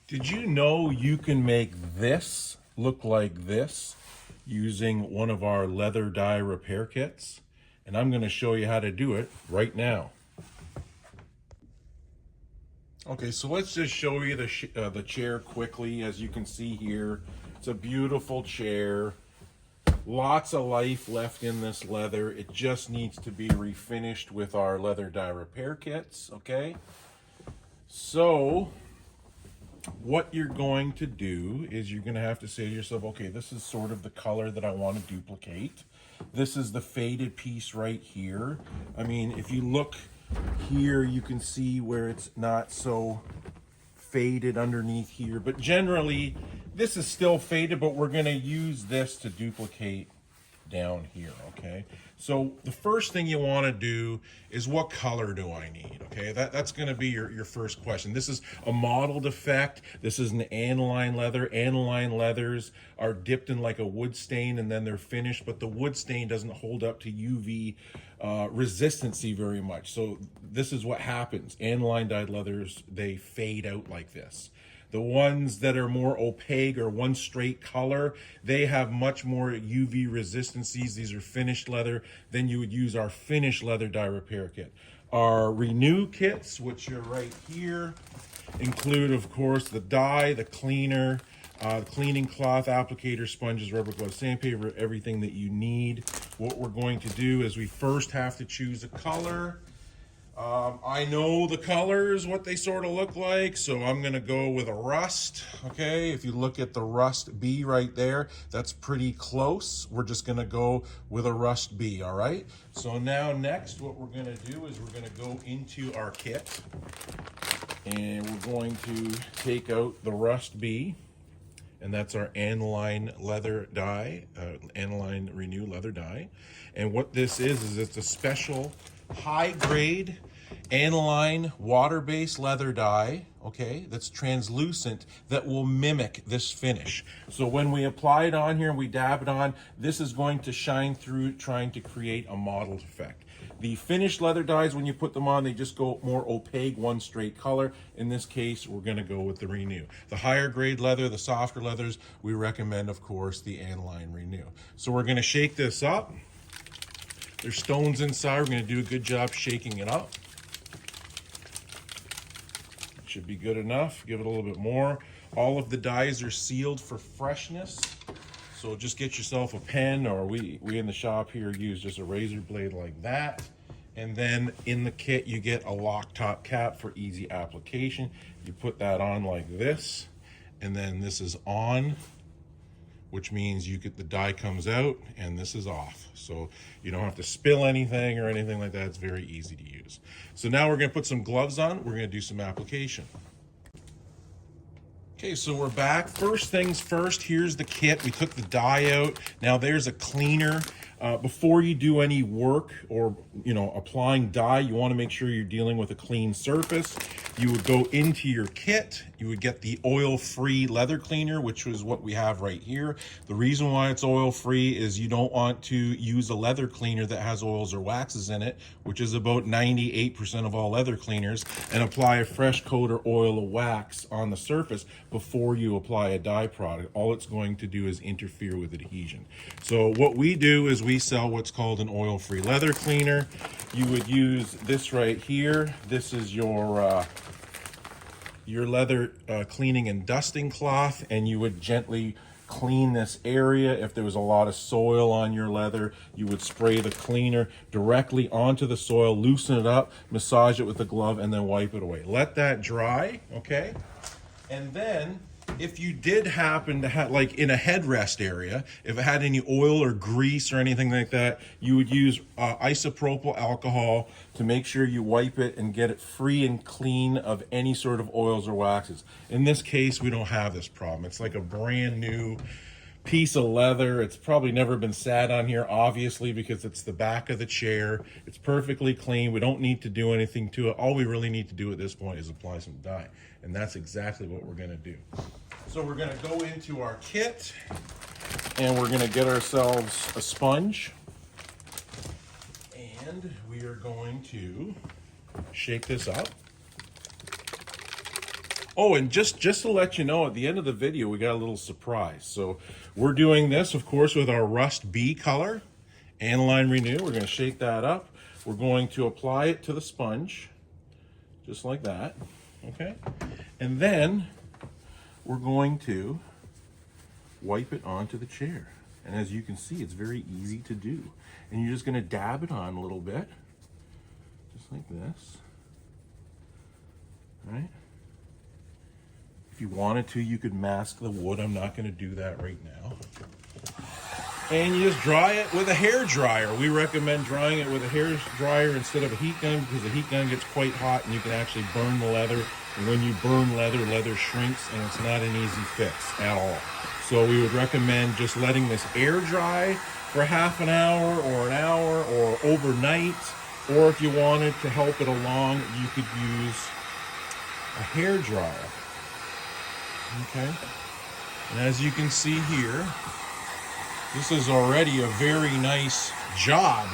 Did you know you can make this look like this using one of our leather dye repair kits? And I'm going to show you how to do it right now. Okay, so let's just show you the chair quickly. As you can see here, it's a beautiful chair. Lots of life left in this leather. It just needs to be refinished with our leather dye repair kits, okay? So what you're going to do is you're going to have to say to yourself, okay, this is sort of the color that I want to duplicate. This is the faded piece right here. I mean, if you look here, you can see where it's not so faded underneath here, but generally this is still faded, but we're going to use this to duplicate down here. Okay, so the first thing you want to do is, what color do I need? Okay, that's going to be your first question. This is a modeled effect. This is an aniline leather. Aniline leathers are dipped in like a wood stain and then they're finished, but the wood stain doesn't hold up to UV resistancy very much. So this is what happens. Aniline dyed leathers, they fade out like this. The ones that are more opaque or one straight color, they have much more UV resistancies. These are finished leather. Then you would use our finished leather dye repair kit. Our Renew kits, which are right here, include, of course, the dye, the cleaner, cleaning cloth, applicator, sponges, rubber gloves, sandpaper, everything that you need. What we're going to do is we first have to choose a color. I know the colors, what they sort of look like, so I'm going to go with a rust. Okay, if you look at the rust B right there, that's pretty close. We're just going to go with a rust B, all right? So now next, what we're going to do is we're going to go into our kit, and we're going to take out the rust B, and that's our aniline leather dye, aniline Renew leather dye. And what this is it's a special high-grade aniline water-based leather dye, okay, that's translucent, that will mimic this finish. So when we apply it on here and we dab it on, this is going to shine through, trying to create a mottled effect. The finished leather dyes, when you put them on, they just go more opaque, one straight color. In this case, we're going to go with the Renew. The higher grade leather, the softer leathers, we recommend, of course, the aniline Renew. So we're going to shake this up. There's stones inside. We're going to do a good job shaking it up. It should be good enough. Give it a little bit more. All of the dyes are sealed for freshness. So just get yourself a pen, or we in the shop here use just a razor blade like that. And then in the kit, you get a lock top cap for easy application. You put that on like this, and then this is on, which means you get the dye comes out and this is off. So you don't have to spill anything or anything like that. It's very easy to use. So now we're gonna put some gloves on. We're gonna do some application. Okay, so we're back. First things first, here's the kit. We took the dye out. Now there's a cleaner. Before you do any work or, applying dye, you want to make sure you're dealing with a clean surface. You would go into your kit. You would get the oil-free leather cleaner, which is what we have right here. The reason why it's oil-free is you don't want to use a leather cleaner that has oils or waxes in it, which is about 98% of all leather cleaners, and apply a fresh coat or oil or wax on the surface before you apply a dye product. All it's going to do is interfere with adhesion. So what we do is we sell what's called an oil-free leather cleaner. You would use this right here. This is your leather cleaning and dusting cloth, and you would gently clean this area. If there was a lot of soil on your leather, you would spray the cleaner directly onto the soil, loosen it up, massage it with the glove, and then wipe it away. Let that dry, okay? And then if you did happen to have, like in a headrest area, if it had any oil or grease or anything like that, you would use isopropyl alcohol to make sure you wipe it and get it free and clean of any sort of oils or waxes. In this case, we don't have this problem. It's like a brand new piece of leather. It's probably never been sat on here, obviously, because it's the back of the chair. It's perfectly clean. We don't need to do anything to it. All we really need to do at this point is apply some dye, and that's exactly what we're going to do. So we're going to go into our kit, and we're going to get ourselves a sponge, and we are going to shake this up. Oh, and just to let you know, at the end of the video, we got a little surprise. So we're doing this, of course, with our Rust B color, Aniline Renew. We're going to shake that up. We're going to apply it to the sponge, just like that, okay? And then we're going to wipe it onto the chair. And as you can see, it's very easy to do. And you're just going to dab it on a little bit, just like this, all right? If you wanted to, you could mask the wood. I'm not going to do that right now. And you just dry it with a hair dryer. We recommend drying it with a hair dryer instead of a heat gun, because the heat gun gets quite hot and you can actually burn the leather. And when you burn leather, leather shrinks, and it's not an easy fix at all. So we would recommend just letting this air dry for half an hour or an hour or overnight. Or if you wanted to help it along, you could use a hair dryer. Okay, and as you can see here, this is already a very nice job.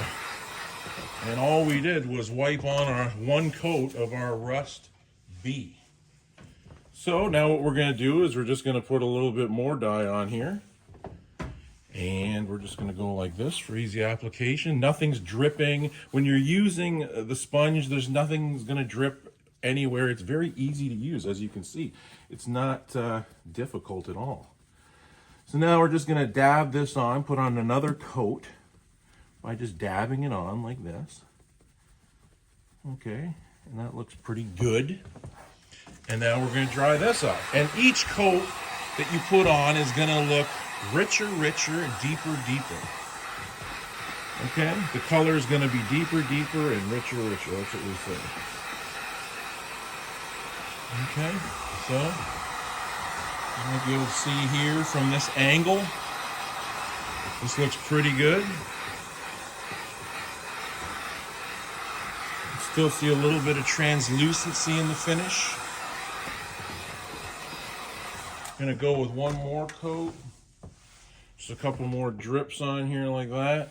And all we did was wipe on our one coat of our Rust B. So now what we're going to do is we're just going to put a little bit more dye on here. And we're just going to go like this for easy application. Nothing's dripping. When you're using the sponge, there's nothing's going to drip anywhere. It's very easy to use, as you can see. It's not difficult at all. So now we're just going to dab this on, put on another coat by just dabbing it on like this. Okay, and that looks pretty good. And now we're going to dry this up. And each coat that you put on is going to look richer, and deeper. Okay, the color is going to be deeper, and richer. That's what we say. Okay, so you might be able to see here from this angle, this looks pretty good. Still see a little bit of translucency in the finish. Gonna go with one more coat. Just a couple more drips on here like that.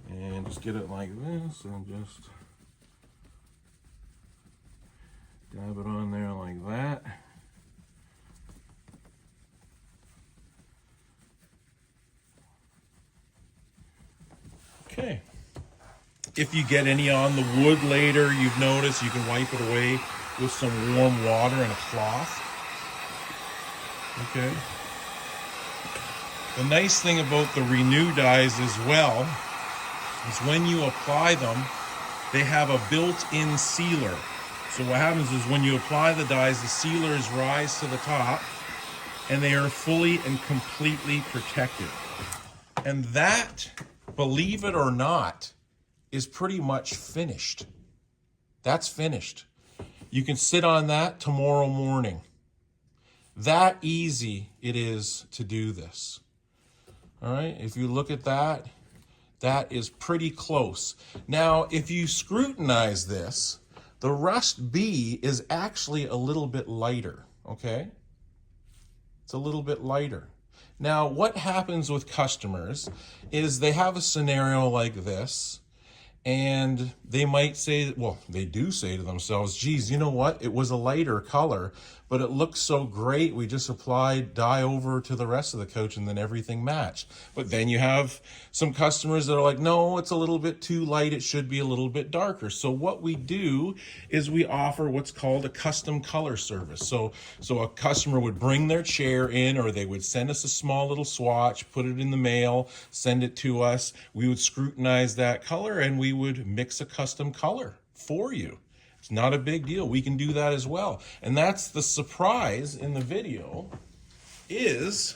And just get it like this and just dab it on there like that. Okay. If you get any on the wood later, you've noticed you can wipe it away with some warm water and a cloth. Okay. The nice thing about the Renew dyes as well is when you apply them, they have a built-in sealer. So what happens is when you apply the dyes, the sealers rise to the top and they are fully and completely protected. And that, believe it or not, is pretty much finished. That's finished. You can sit on that tomorrow morning. That easy it is to do this. All right, if you look at that, that is pretty close. Now, if you scrutinize this, the Rust B is actually a little bit lighter, okay? It's a little bit lighter. Now, what happens with customers is they have a scenario like this, and they might say, well, they do say to themselves, geez, you know what? It was a lighter color, but it looks so great. We just applied dye over to the rest of the coach and then everything matched. But then you have some customers that are like, no, it's a little bit too light. It should be a little bit darker. So what we do is we offer what's called a custom color service. So a customer would bring their chair in, or they would send us a small little swatch, put it in the mail, send it to us. We would scrutinize that color and we would mix a custom color for you. It's not a big deal. We can do that as well. And that's the surprise in the video, is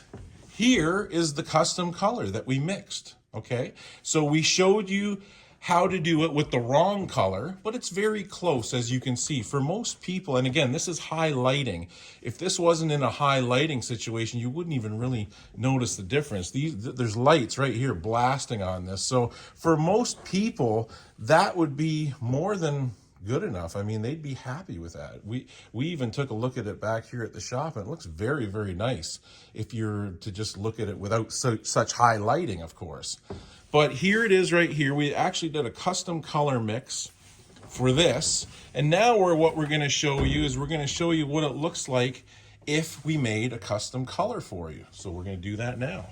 here is the custom color that we mixed, okay? So we showed you how to do it with the wrong color, but it's very close, as you can see. For most people, and again, this is high lighting. If this wasn't in a high lighting situation, you wouldn't even really notice the difference. There's lights right here blasting on this. So for most people, that would be more than good enough. I mean, they'd be happy with that. We even took a look at it back here at the shop, and it looks very, very nice if you're to just look at it without such high lighting, of course. But here it is right here. We actually did a custom color mix for this. And now what we're going to show you is we're going to show you what it looks like if we made a custom color for you. So we're going to do that now.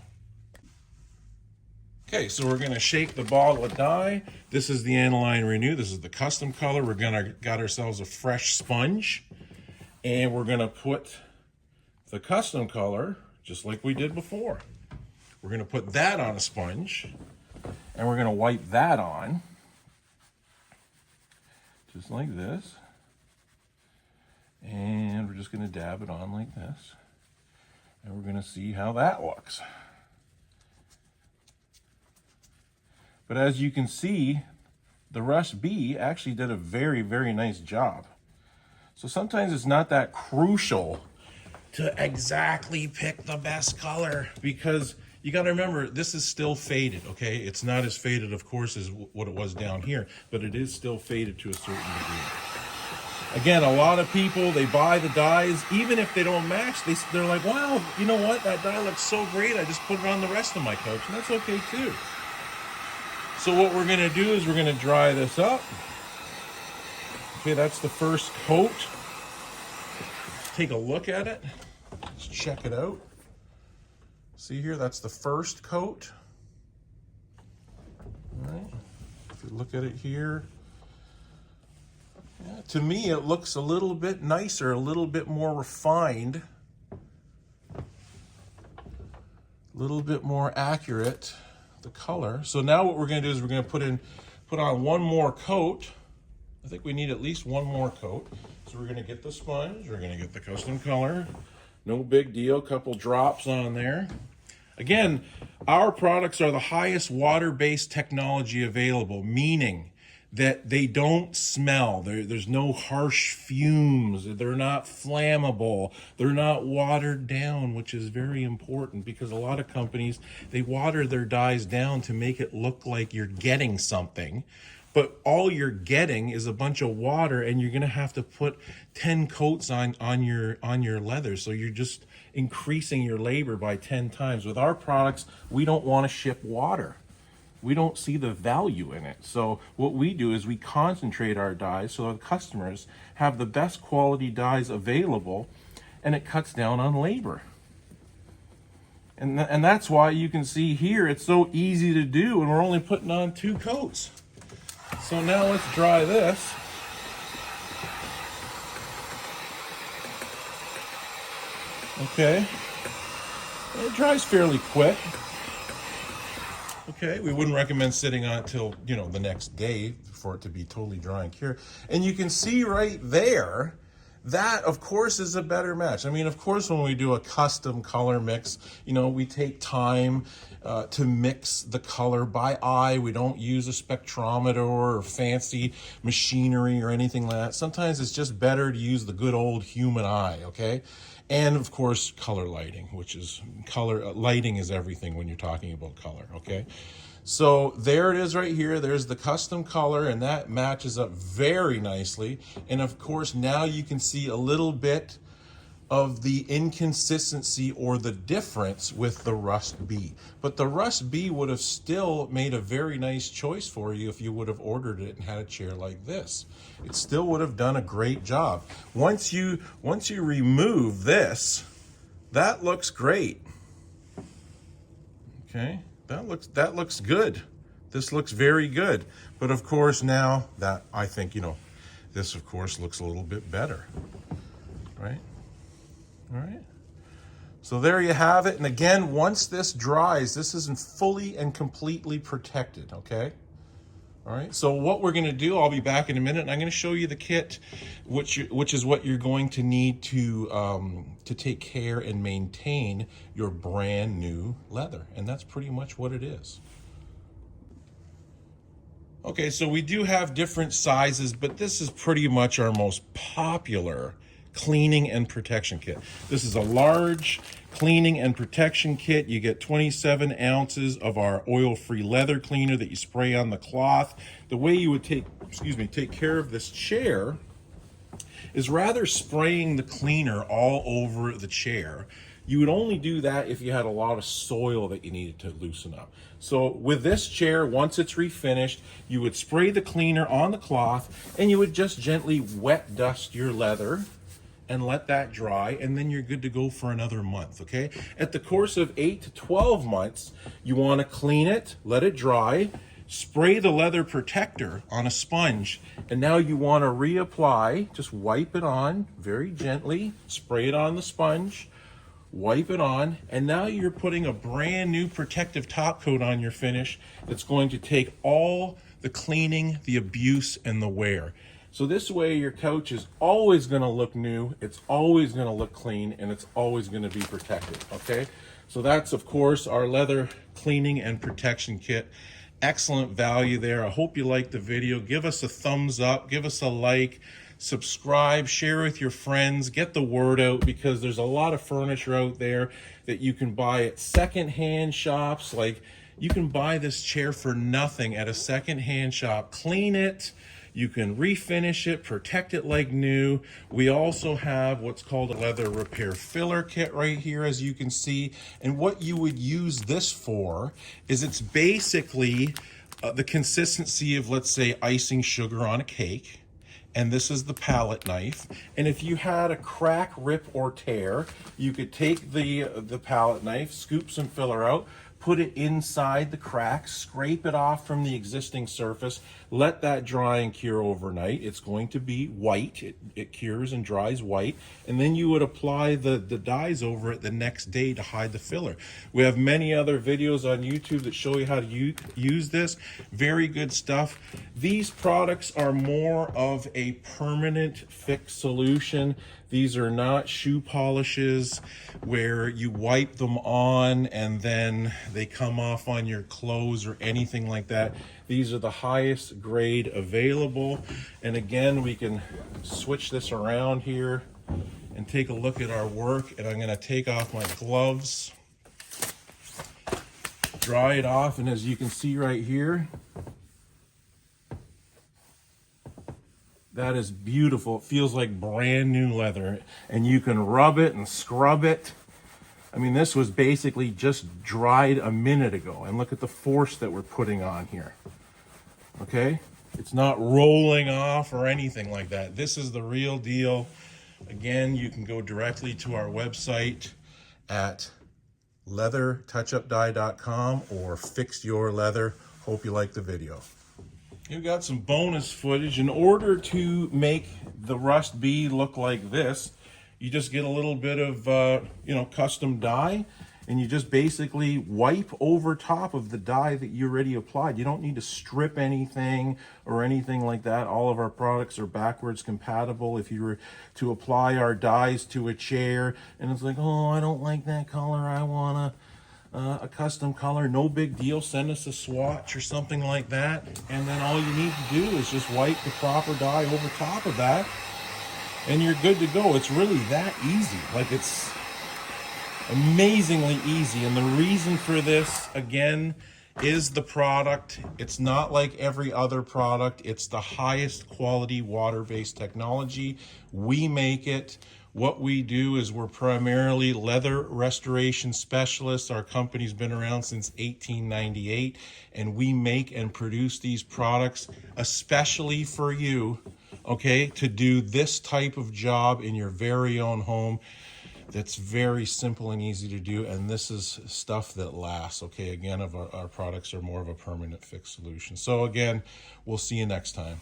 Okay, so we're going to shake the bottle of dye. This is the Aniline Renew. This is the custom color. We're going to got ourselves a fresh sponge, and we're going to put the custom color just like we did before. We're going to put that on a sponge, and we're going to wipe that on just like this, and we're just going to dab it on like this, and we're going to see how that looks. But as you can see, the Rush B actually did a very, very nice job. So sometimes it's not that crucial to exactly pick the best color, because you got to remember, this is still faded, okay? It's not as faded, of course, as what it was down here, but it is still faded to a certain degree. Again, a lot of people, they buy the dyes, even if they don't match, they're like, wow, you know what? That dye looks so great, I just put it on the rest of my coach, and that's okay too. So what we're going to do is we're going to dry this up. Okay, that's the first coat. Let's take a look at it. Let's check it out. See here, that's the first coat. All right. If you look at it here, yeah, to me it looks a little bit nicer, a little bit more refined, a little bit more accurate, the color. So now what we're going to do is we're going to put on one more coat. I think we need at least one more coat. So we're going to get the sponge, we're going to get the custom color. No big deal, couple drops on there. Again, our products are the highest water-based technology available, meaning that they don't smell. There's no harsh fumes. They're not flammable. They're not watered down, which is very important, because a lot of companies, they water their dyes down to make it look like you're getting something. But all you're getting is a bunch of water, and you're going to have to put 10 coats on your leather. So you're just increasing your labor by 10 times. With our products, we don't want to ship water. We don't see the value in it. So what we do is we concentrate our dyes so our customers have the best quality dyes available, and it cuts down on labor. And that's why you can see here it's so easy to do, and we're only putting on 2 coats. So now let's dry this. Okay. It dries fairly quick. Okay, we wouldn't recommend sitting on it till, the next day for it to be totally dry and cured. And you can see right there, that of course is a better match. I mean, of course, when we do a custom color mix, we take time to mix the color by eye. We don't use a spectrometer or fancy machinery or anything like that. Sometimes it's just better to use the good old human eye, okay? And of course, color lighting, which is lighting is everything when you're talking about color, okay? So there it is right here. There's the custom color, and that matches up very nicely. And of course, now you can see a little bit of the inconsistency or the difference with the Rust B. But the Rust B would have still made a very nice choice for you if you would have ordered it and had a chair like this. It still would have done a great job. Once you remove this, that looks great. Okay, that looks good. This looks very good. But of course now that I think, this of course looks a little bit better, right? All right, so there you have it. And again, once this dries, this isn't fully and completely protected, okay? All right, so what we're gonna do, I'll be back in a minute, and I'm gonna show you the kit, which is what you're going to need to take care and maintain your brand new leather. And that's pretty much what it is. Okay, so we do have different sizes, but this is pretty much our most popular cleaning and protection kit. This is a large cleaning and protection kit. You get 27 ounces of our oil-free leather cleaner that you spray on the cloth. The way you would take care of this chair is rather spraying the cleaner all over the chair. You would only do that if you had a lot of soil that you needed to loosen up. So with this chair, once it's refinished, you would spray the cleaner on the cloth and you would just gently wet dust your leather and let that dry, and then you're good to go for another month, okay? At the course of 8 to 12 months, you wanna clean it, let it dry, spray the leather protector on a sponge, and now you wanna reapply, just wipe it on very gently, spray it on the sponge, wipe it on, and now you're putting a brand new protective top coat on your finish that's going to take all the cleaning, the abuse, and the wear. So this way your couch is always going to look new, it's always going to look clean, and it's always going to be protected, okay? So that's, of course, our leather cleaning and protection kit. Excellent value there. I hope you liked the video. Give us a thumbs up, give us a like, subscribe, share with your friends, get the word out, because there's a lot of furniture out there that you can buy at secondhand shops. Like, you can buy this chair for nothing at a secondhand shop, clean it, you can refinish it, protect it like new. We also have what's called a leather repair filler kit right here, as you can see. And what you would use this for is it's basically the consistency of, let's say, icing sugar on a cake. And this is the palette knife. And if you had a crack, rip, or tear, you could take the palette knife, scoop some filler out, put it inside the crack, scrape it off from the existing surface, let that dry and cure overnight. It's going to be white. It cures and dries white. And then you would apply the dyes over it the next day to hide the filler. We have many other videos on YouTube that show you how to use this. Very good stuff. These products are more of a permanent fix solution. These are not shoe polishes where you wipe them on and then they come off on your clothes or anything like that. These are the highest grade available. And again, we can switch this around here and take a look at our work. And I'm gonna take off my gloves, dry it off, and as you can see right here, that is beautiful. It feels like brand new leather, and you can rub it and scrub it. I mean, this was basically just dried a minute ago, and look at the force that we're putting on here. Okay? It's not rolling off or anything like that. This is the real deal. Again, you can go directly to our website at leathertouchupdye.com or Fix Your Leather. Hope you like the video. You've got some bonus footage. In order to make the rust bee look like this, you just get a little bit of custom dye, and you just basically wipe over top of the dye that you already applied. You don't need to strip anything or anything like that. All of our products are backwards compatible. If you were to apply our dyes to a chair and it's like, oh, I don't like that color, I want a custom color, no big deal. Send us a swatch or something like that, and then all you need to do is just wipe the proper dye over top of that and you're good to go. It's really that easy. Like, it's amazingly easy. And the reason for this, again, is the product. It's not like every other product. It's the highest quality water-based technology. We make it. What we do is we're primarily leather restoration specialists. Our company's been around since 1898, and we make and produce these products especially for you, okay, to do this type of job in your very own home. That's very simple and easy to do, and this is stuff that lasts, okay? Again, our products are more of a permanent fix solution. So again, we'll see you next time.